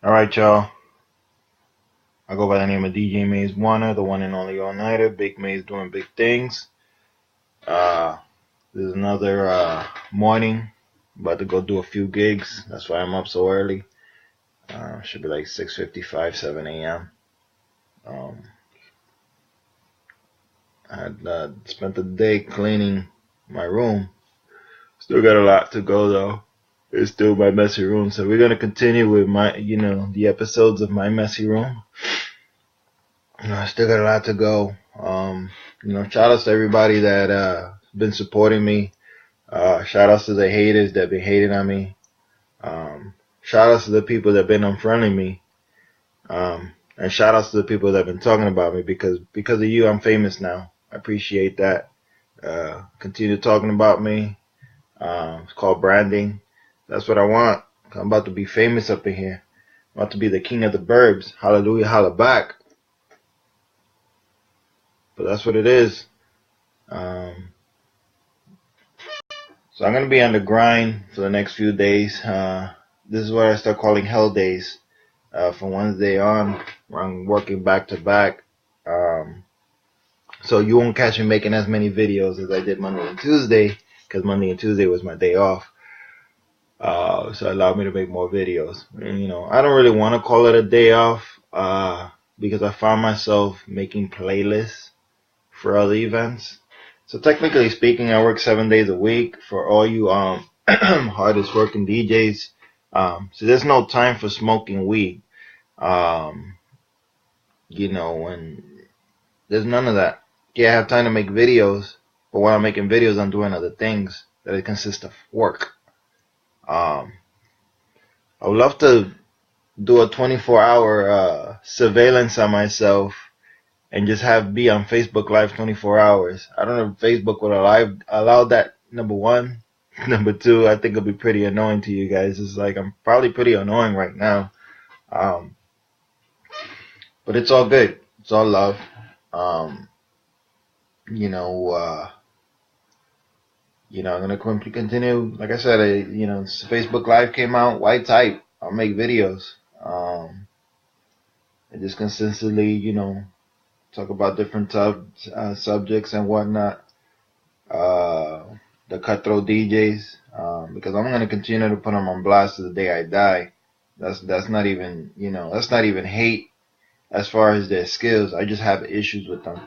Alright, y'all. I go by the name of DJ Maze Oner, the one and only all-nighter. Big Maze doing big things. Uh, this is another morning. About to go do a few gigs. That's why I'm up so early. Should be like 6:55, 7 a.m. Um, I had spent the day cleaning my room. Still got a lot to go though. It's still my messy room. So we're gonna continue with the episodes of my messy room. I still got a lot to go. Shout outs to everybody that been supporting me. Shout outs to the haters that been hating on me. Shout outs to the people that been unfriending me. And shout outs to the people that been talking about me because of you, I'm famous now. I appreciate that. Continue talking about me. It's called branding. That's what I want. I'm about to be famous up in here. I'm about to be the king of the burbs. Hallelujah, holla back. But that's what it is. So I'm gonna be on the grind for the next few days. This is what I start calling hell days. From Wednesday on, where I'm working back to back. So you won't catch me making as many videos as I did Monday and Tuesday, because Monday and Tuesday was my day off. So it allowed me to make more videos. And, I don't really want to call it a day off, because I found myself making playlists for other events. So technically speaking, I work 7 days a week for all you hardest working DJs. So there's no time for smoking weed. And there's none of that. Yeah, I have time to make videos, but while I'm making videos, I'm doing other things that it consists of work. I would love to do a 24-hour surveillance on myself and just be on Facebook Live 24 hours. I don't know if Facebook would allow that, number one. Number two, I think it'll be pretty annoying to you guys. It's like I'm probably pretty annoying right now. But it's all good. It's all love. I'm gonna continue. Like I said, Facebook Live came out. Why type? I'll make videos. I just consistently, talk about different subjects and whatnot. The cutthroat DJs, because I'm gonna continue to put them on blast to the day I die. That's not even that's not even hate as far as their skills. I just have issues with them.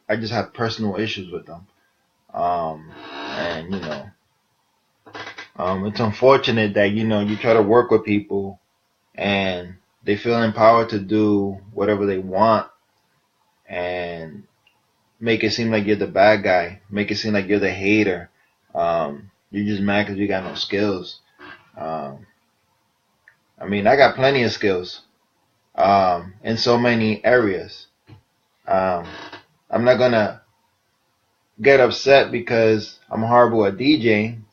I just have personal issues with them. And it's unfortunate that you try to work with people and they feel empowered to do whatever they want and make it seem like you're the bad guy, make it seem like you're the hater. You're just mad because you got no skills. I got plenty of skills in so many areas. I'm not gonna get upset because I'm horrible at DJing.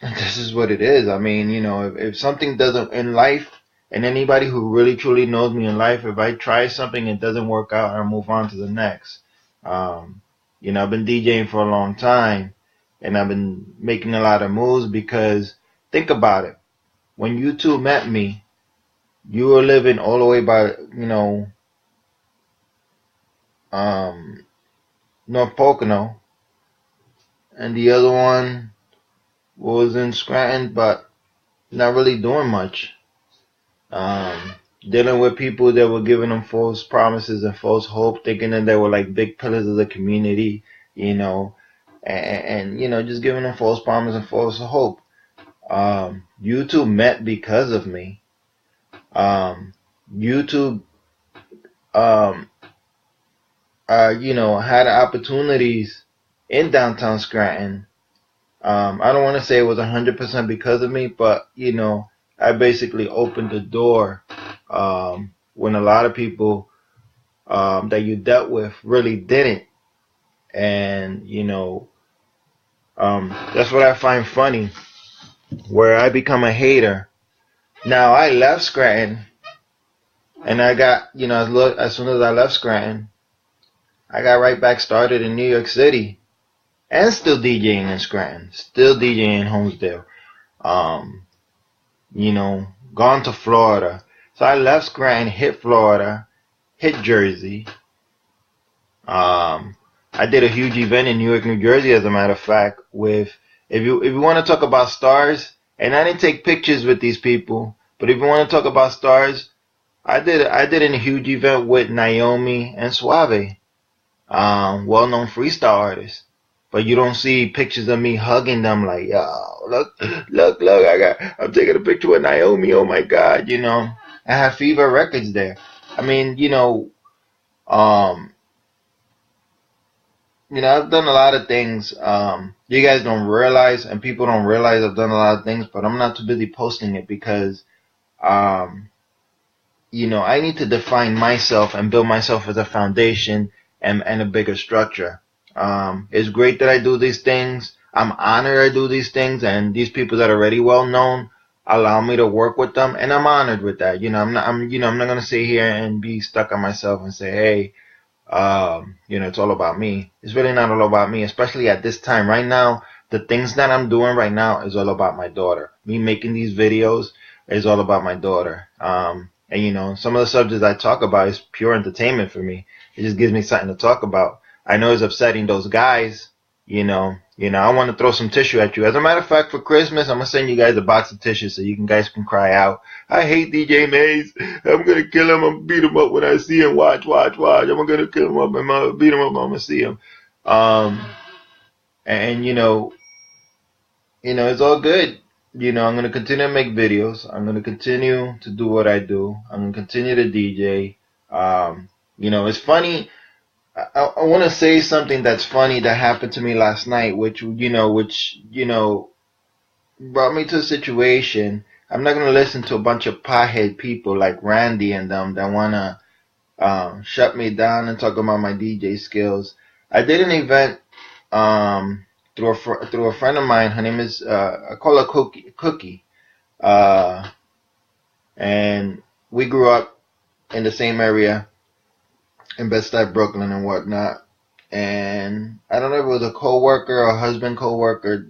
This is what it is. If something doesn't in life, and anybody who really truly knows me in life, if I try something and it doesn't work out, I move on to the next. I've been DJing for a long time, and I've been making a lot of moves because think about it. When you two met me, you were living all the way by, North Pocono, and the other one was in Scranton, but not really doing much. Dealing with people that were giving them false promises and false hope, thinking that they were like big pillars of the community, and just giving them false promises and false hope. You two met because of me. You two, had opportunities in downtown Scranton. I don't want to say it was 100% because of me, but I basically opened the door when a lot of people that you dealt with really didn't, and that's what I find funny, where I become a hater. Now I left Scranton, and I got as soon as I left Scranton, I got right back started in New York City. And still DJing in Scranton, still DJing in Holmesdale. gone to Florida. So I left Scranton, hit Florida, hit Jersey. I did a huge event in Newark, New Jersey, as a matter of fact, with, if you want to talk about stars, and I didn't take pictures with these people, but if you want to talk about stars, I did a huge event with Naomi and Suave, well-known freestyle artists. But you don't see pictures of me hugging them like, yo, look, I'm taking a picture with Naomi. Oh my God, I have Fever Records there. I mean, um, I've done a lot of things. You guys don't realize, and people don't realize I've done a lot of things, but I'm not too busy posting it because, um, I need to define myself and build myself as a foundation and a bigger structure. It's great that I do these things. I'm honored I do these things, and these people that are already well known allow me to work with them, and I'm honored with that. I'm not gonna sit here and be stuck on myself and say, hey, it's all about me. It's really not all about me, especially at this time. Right now, the things that I'm doing right now is all about my daughter. Me making these videos is all about my daughter. And some of the subjects I talk about is pure entertainment for me. It just gives me something to talk about. I know it's upsetting those guys, I want to throw some tissue at you. As a matter of fact, for Christmas, I'm going to send you guys a box of tissues so you guys can cry out. I hate DJ Maze. I'm going to kill him. I'm going to beat him up when I see him. Watch. I'm going to kill him up and I'm going to beat him up when I'm going to see him. And it's all good. I'm going to continue to make videos. I'm going to continue to do what I do. I'm going to continue to DJ. It's funny. I want to say something that's funny that happened to me last night, which brought me to a situation. I'm not going to listen to a bunch of pothead people like Randy and them that want to shut me down and talk about my DJ skills. I did an event through a friend of mine. Her name is I call her Cookie, and we grew up in the same area in Bed-Stuy, Brooklyn and whatnot. And I don't know if it was a coworker or a husband coworker,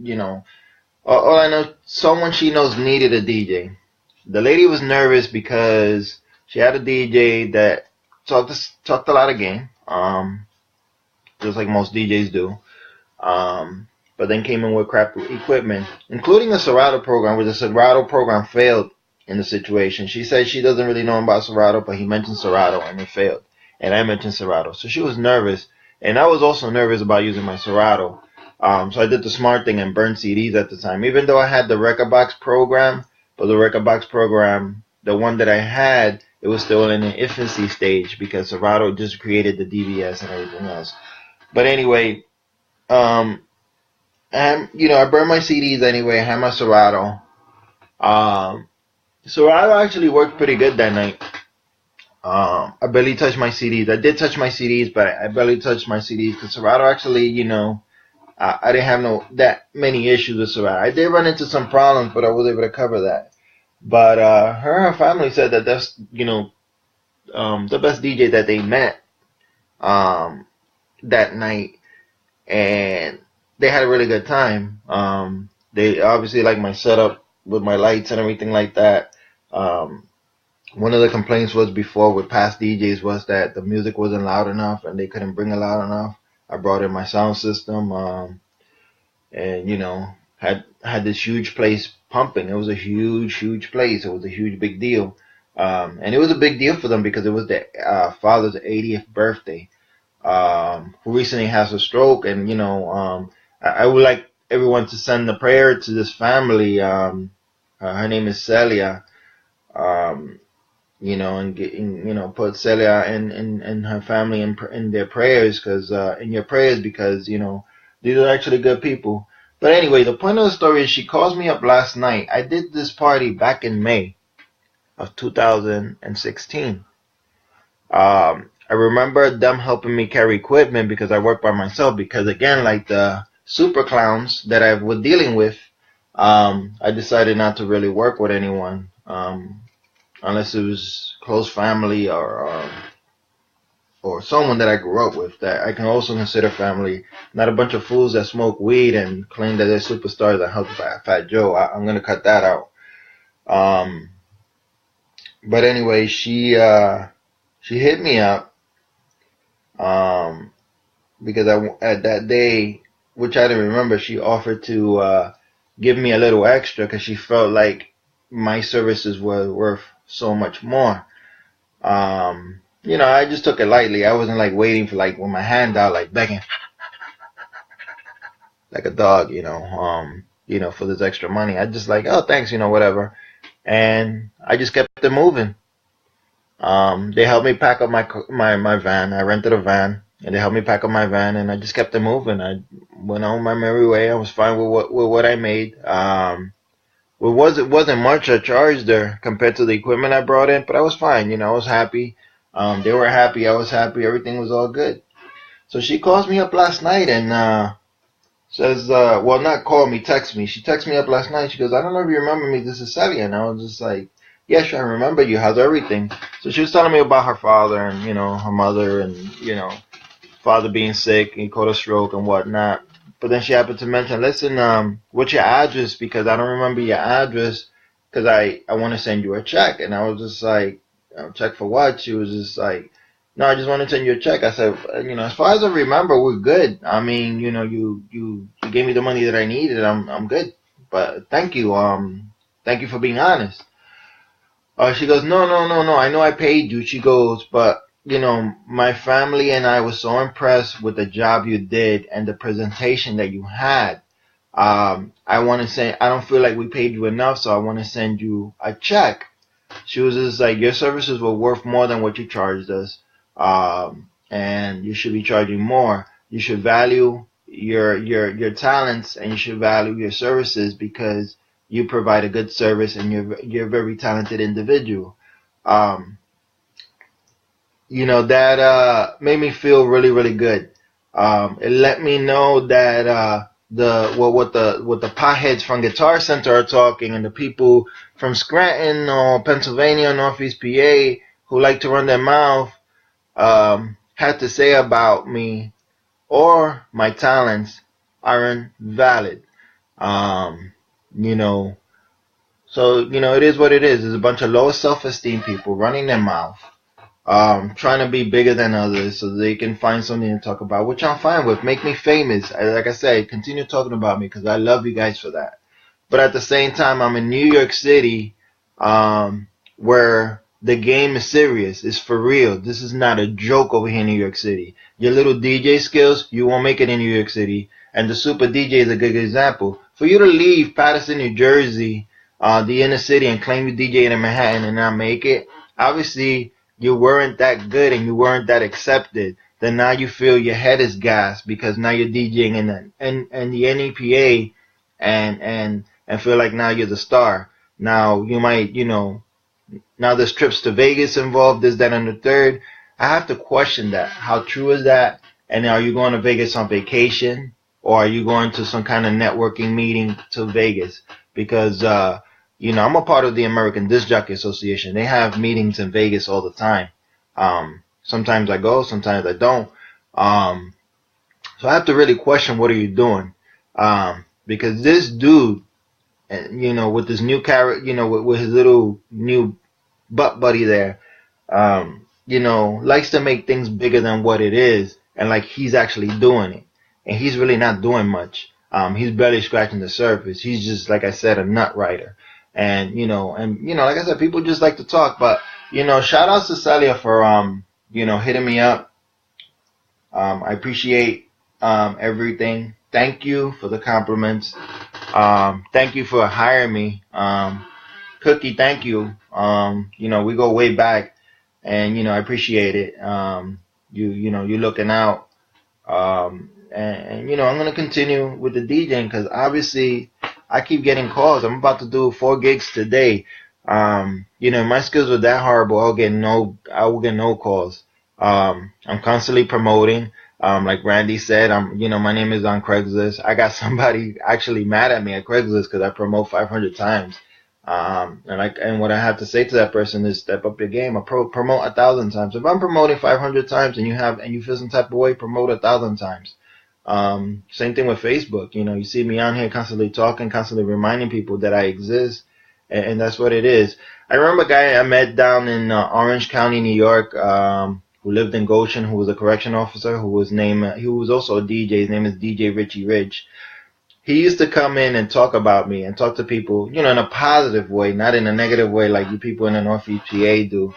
all I know, someone she knows needed a DJ. The lady was nervous because she had a DJ that talked a lot of game, just like most DJs do. But then came in with crap equipment, including a Serato program, which the Serato program failed in the situation. She said she doesn't really know about Serato, but he mentioned Serato and it failed. And I mentioned Serato. So she was nervous. And I was also nervous about using my Serato. So I did the smart thing and burned CDs at the time. Even though I had the Record Box program, but the Record Box program, the one that I had, it was still in the infancy stage because Serato just created the DVS and everything else. But anyway, I burned my CDs anyway. I had my Serato. Serato actually worked pretty good that night. I barely touched my CDs. I did touch my CDs, but I barely touched my CDs because Serato actually, I didn't have that many issues with Serato. I did run into some problems, but I was able to cover that. But her and her family said that that's, the best DJ that they met that night, and they had a really good time. They obviously liked my setup with my lights and everything like that. One of the complaints was before with past DJs was that the music wasn't loud enough and they couldn't bring it loud enough. I brought in my sound system, and had this huge place pumping. It was a huge place. It was a huge big deal, and it was a big deal for them because it was their father's 80th birthday, who recently has a stroke. And I would like everyone to send a prayer to this family. Her name is Celia. And put Celia and her family in their prayers, in your prayers, because these are actually good people. But anyway, the point of the story is she calls me up last night. I did this party back in May of 2016. I remember them helping me carry equipment because I work by myself. Because again, like the super clowns that I was dealing with, I decided not to really work with anyone. Unless it was close family or someone that I grew up with that I can also consider family. Not a bunch of fools that smoke weed and claim that they're superstars and help Fat Joe. I'm gonna cut that out. Um, but anyway, she hit me up, um, because at that day, which I didn't remember, she offered to give me a little extra because she felt like my services were worth so much more. I just took it lightly. I wasn't like waiting for like with my hand out, like begging like a dog, for this extra money. I just like, oh, thanks, whatever. And I just kept it moving. They helped me pack up my van. I rented a van, and they helped me pack up my van, and I just kept it moving. I went on my merry way. I was fine with what I made. It wasn't much I charged her compared to the equipment I brought in, but I was fine. I was happy. They were happy. I was happy. Everything was all good. So she calls me up last night and says, well, not call me, text me. She texted me up last night. She goes, I don't know if you remember me. This is Sally. And I was just like, yeah, sure, I remember you. How's everything? So she was telling me about her father and, her mother and, father being sick. He caught a stroke and whatnot. But then she happened to mention, listen, what's your address? Because I don't remember your address because I want to send you a check. And I was just like, check for what? She was just like, no, I just want to send you a check. I said, as far as I remember, we're good. I mean, you gave me the money that I needed. I'm good. But thank you. Thank you for being honest. She goes, no, no, no, no. I know I paid you. She goes, but my family and I was so impressed with the job you did and the presentation that you had. I want to say I don't feel like we paid you enough, so I want to send you a check. She was just like, your services were worth more than what you charged us, and you should be charging more. You should value your talents, and you should value your services because you provide a good service, and you're a very talented individual. Um, that made me feel really, really good. It let me know that what the potheads from Guitar Center are talking, and the people from Scranton or Pennsylvania, Northeast PA, who like to run their mouth, had to say about me or my talents aren't valid. Um, you know, so it is what it is. There's a bunch of low self-esteem people running their mouth, trying to be bigger than others so they can find something to talk about, which I'm fine with. Make me famous. Like I said, continue talking about me because I love you guys for that. But at the same time, I'm in New York City, where the game is serious. It's for real. This is not a joke over here in New York City. Your little DJ skills, you won't make it in New York City. And the Super DJ is a good example. For you to leave Patterson, New Jersey, the inner city, and claim you DJ in Manhattan and not make it, obviously you weren't that good and you weren't that accepted. Then now you feel your head is gassed because now you're DJing in the NEPA and feel like now you're the star. Now you might, now there's trips to Vegas involved, this, that, and the third. I have to question that. How true is that? And are you going to Vegas on vacation, or are you going to some kind of networking meeting to Vegas? Because, I'm a part of the American Disc Jockey Association. They have meetings in Vegas all the time. Sometimes I go, sometimes I don't. So I have to really question, what are you doing? Because this dude, with this new carrot, with his little new butt buddy there, likes to make things bigger than what it is, and like he's actually doing it, and he's really not doing much. He's barely scratching the surface. He's just, like I said, a nut writer, and like I said, people just like to talk. But shout outs to Celia for hitting me up. I appreciate everything. Thank you for the compliments. Thank you for hiring me. Cookie, thank you. We go way back, and I appreciate it. You looking out. And I'm gonna continue with the DJing because obviously I keep getting calls. I'm about to do 4 gigs today. My skills were that horrible. I will get no calls. I'm constantly promoting. Like Randy said, my name is on Craigslist. I got somebody actually mad at me at Craigslist because I promote 500 times. And what I have to say to that person is step up your game. I promote 1,000 times. If I'm promoting 500 times and you feel some type of way, promote 1,000 times. Same thing with Facebook. You see me on here constantly talking, constantly reminding people that I exist. and that's what it is. I remember a guy I met down in Orange County, New York, who lived in Goshen, who was a correction officer, who was also a DJ. His name is DJ Richie Rich. He used to come in and talk about me and talk to people, in a positive way, not in a negative way like you people in the Northeast PA do.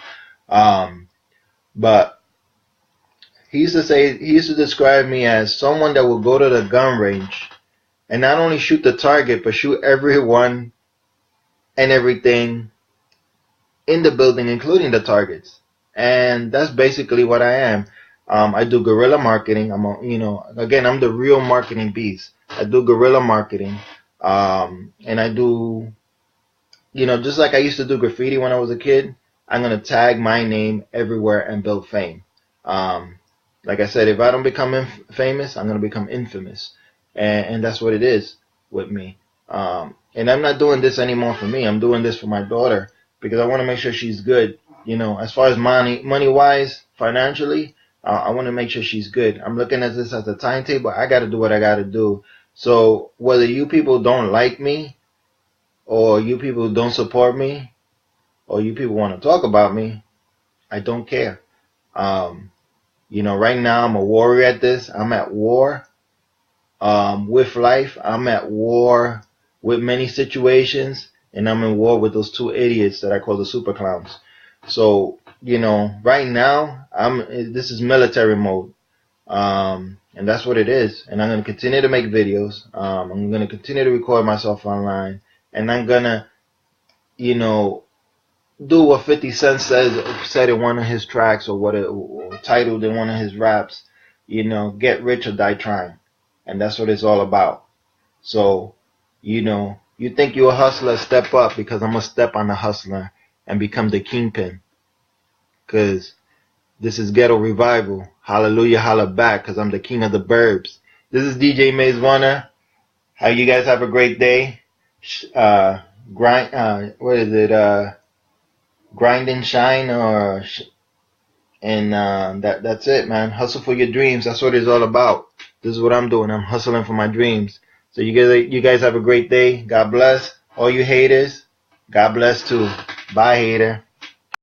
But he used to describe me as someone that would go to the gun range and not only shoot the target, but shoot everyone and everything in the building, including the targets. And that's basically what I am. I do guerrilla marketing. I'm the real marketing beast. I do guerrilla marketing. And I do, just like I used to do graffiti when I was a kid, I'm going to tag my name everywhere and build fame. Like I said, if I don't become famous, I'm going to become infamous. And that's what it is with me. And I'm not doing this anymore for me. I'm doing this for my daughter because I want to make sure she's good. As far as money-wise, financially, I want to make sure she's good. I'm looking at this as a timetable. I got to do what I got to do. So whether you people don't like me or you people don't support me or you people want to talk about me, I don't care. Right now I'm a warrior at this. I'm at war with life. I'm at war with many situations, and I'm in war with those two idiots that I call the super clowns. So, right now this is military mode. And that's what it is. And I'm going to continue to make videos. I'm going to continue to record myself online, and I'm going to, do what 50 Cent said in one of his tracks, or titled in one of his raps, get rich or die trying. And that's what it's all about. So, you think you're a hustler, step up, because I'm going to step on the hustler and become the kingpin. Because this is Ghetto Revival. Hallelujah, holla back, because I'm the king of the burbs. This is DJ Maze Oner. How you guys have a great day. Grind and shine, that's it, man. Hustle for your dreams. That's what it's all about. This is what I'm doing. I'm hustling for my dreams. So you guys have a great day. God bless. All you haters, God bless too. Bye, hater.